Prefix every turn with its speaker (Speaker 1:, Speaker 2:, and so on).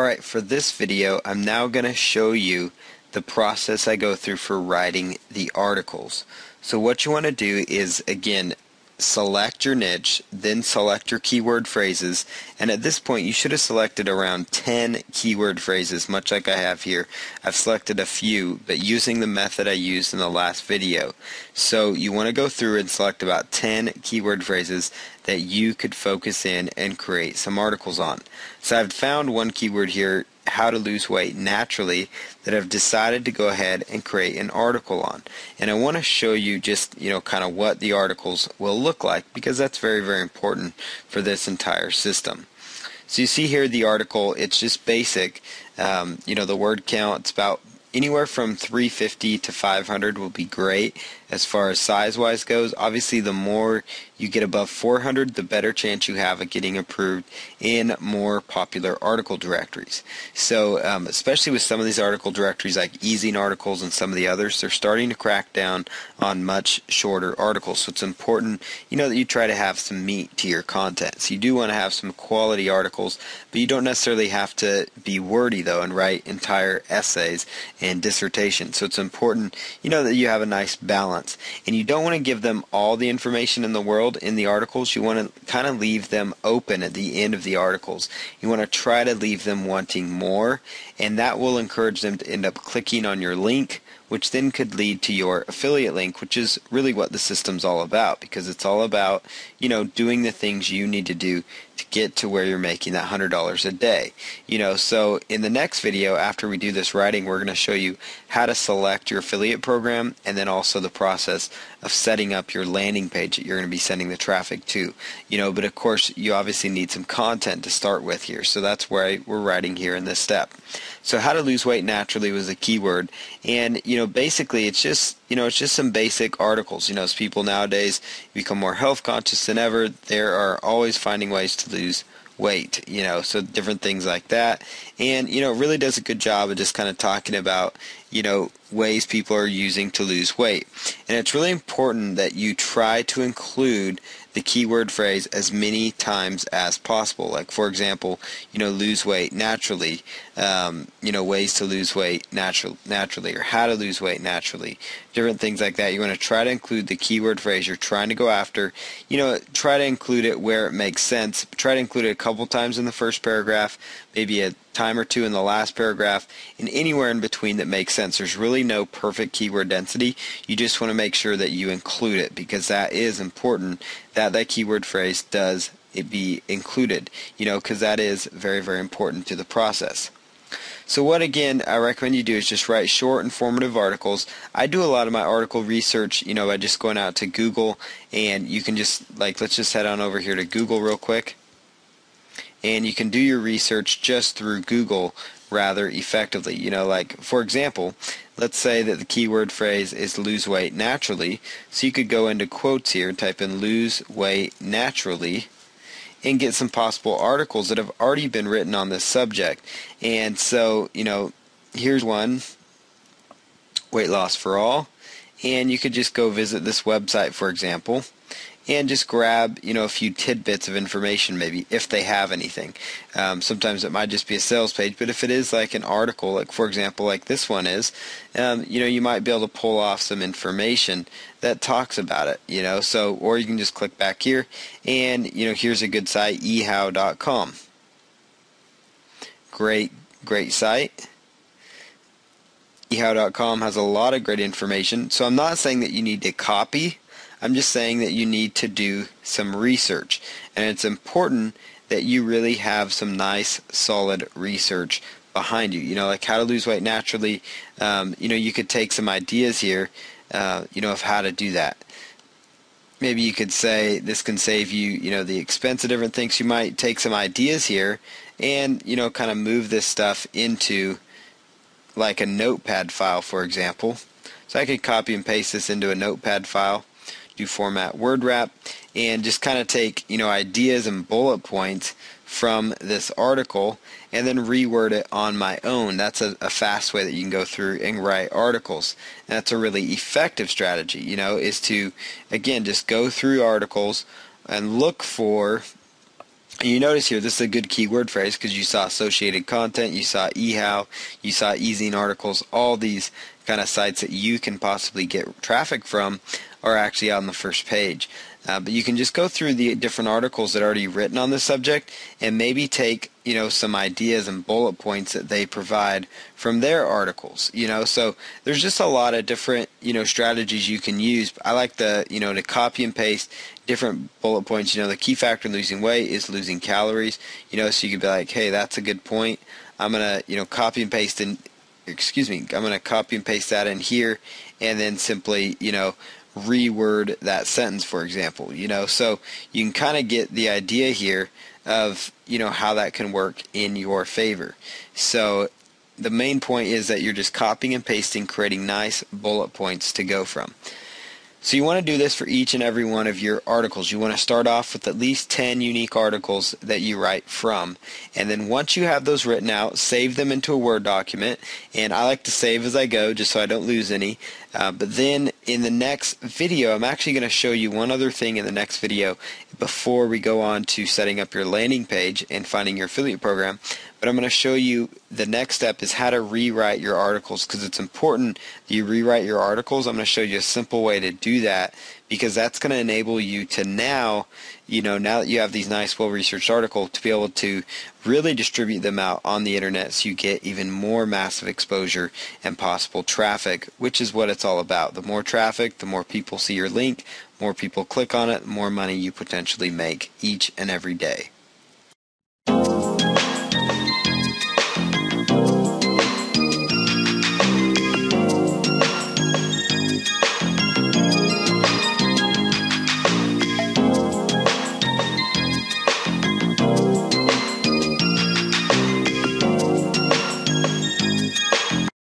Speaker 1: Alright, for this video, I'm now going to show you the process I go through for writing the articles. So what you want to do is, again, select your niche, then select your keyword phrases, and at this point you should have selected around 10 keyword phrases, much like I have here. I've selected a few, but using the method I used in the last video. So you want to go through and select about 10 keyword phrases that you could focus in and create some articles on. So I've found one keyword here, how to lose weight naturally, that I've decided to go ahead and create an article on. And I want to show you just, kind of what the articles will look like, because that's very, very important for this entire system. So you see here the article, it's just basic. The word count, it's about anywhere from 350 to 500 will be great as far as size-wise goes. Obviously, the more you get above 400, the better chance you have of getting approved in more popular article directories. So, especially with some of these article directories like Ezine Articles and some of the others, they're starting to crack down on much shorter articles. So it's important, that you try to have some meat to your content. So you do want to have some quality articles, but you don't necessarily have to be wordy, though, and write entire essays and dissertations. So it's important, that you have a nice balance. And you don't want to give them all the information in the world in the articles. You want to kind of leave them open at the end of the articles. You want to try to leave them wanting more, and that will encourage them to end up clicking on your link, which then could lead to your affiliate link, which is really what the system's all about, because it's all about, doing the things you need to do to get to where you're making that $100 a day. So in the next video, after we do this writing, we're going to show you how to select your affiliate program, and then also the process of setting up your landing page that you're going to be sending the traffic to. But of course, you obviously need some content to start with here, so that's why we're writing here in this step. So how to lose weight naturally was a keyword, and basically it's just some basic articles. As people nowadays become more health conscious than ever, they are always finding ways to lose weight, so different things like that. And it really does a good job of just kind of talking about ways people are using to lose weight. And it's really important that you try to include the keyword phrase as many times as possible. Like, for example, lose weight naturally, ways to lose weight naturally, or how to lose weight naturally, different things like that. You want to try to include the keyword phrase you're trying to go after. Try to include it where it makes sense. Try to include it a couple times in the first paragraph, maybe a time or two in the last paragraph, and anywhere in between that makes sense. There's really no perfect keyword density. You just want to make sure that you include it, because that is important, that keyword phrase does it be included, because that is very, very important to the process. So what, again, I recommend you do is just write short, informative articles. I do a lot of my article research, by just going out to Google, and you can just, let's just head on over here to Google real quick. And you can do your research just through Google rather effectively. For example, let's say that the keyword phrase is lose weight naturally. So you could go into quotes here, type in lose weight naturally, and get some possible articles that have already been written on this subject. And so, here's one, weight loss for all. And you could just go visit this website, for example, and just grab, a few tidbits of information, maybe, if they have anything. Sometimes it might just be a sales page, but if it is like an article, like, for example, like this one is, you might be able to pull off some information that talks about it, so, or you can just click back here, and, here's a good site, ehow.com. Great site. ehow.com has a lot of great information, so I'm not saying that you need to copy. I'm just saying that you need to do some research, and it's important that you really have some nice, solid research behind you. Like how to lose weight naturally. You could take some ideas here, of how to do that. Maybe you could say this can save you, the expense of different things. You might take some ideas here and, kind of move this stuff into like a notepad file, for example. So I could copy and paste this into a notepad file, do format word wrap, and just kind of take ideas and bullet points from this article and then reword it on my own. That's a fast way that you can go through and write articles. And that's a really effective strategy, is to, again, just go through articles and look for And you notice here, this is a good keyword phrase because you saw associated content, you saw eHow, you saw eZine articles, all these kind of sites that you can possibly get traffic from are actually on the first page. But you can just go through the different articles that are already written on this subject and maybe take, some ideas and bullet points that they provide from their articles, So there's just a lot of different, strategies you can use. I like to copy and paste different bullet points. The key factor in losing weight is losing calories, so you could be like, hey, that's a good point. I'm going to, copy and paste I'm going to copy and paste that in here and then simply, reword that sentence, for example, so you can kind of get the idea here of, how that can work in your favor. So the main point is that you're just copying and pasting, creating nice bullet points to go from. So you want to do this for each and every one of your articles. You want to start off with at least 10 unique articles that you write from. And then once you have those written out, save them into a Word document. And I like to save as I go just so I don't lose any. But then in the next video, I'm actually going to show you one other thing in the next video before we go on to setting up your landing page and finding your affiliate program. But I'm going to show you the next step is how to rewrite your articles, because it's important that you rewrite your articles. I'm going to show you a simple way to do that, because that's going to enable you to now that you have these nice well-researched articles, to be able to really distribute them out on the internet so you get even more massive exposure and possible traffic, which is what it's all about. The more traffic, the more people see your link, more people click on it, the more money you potentially make each and every day.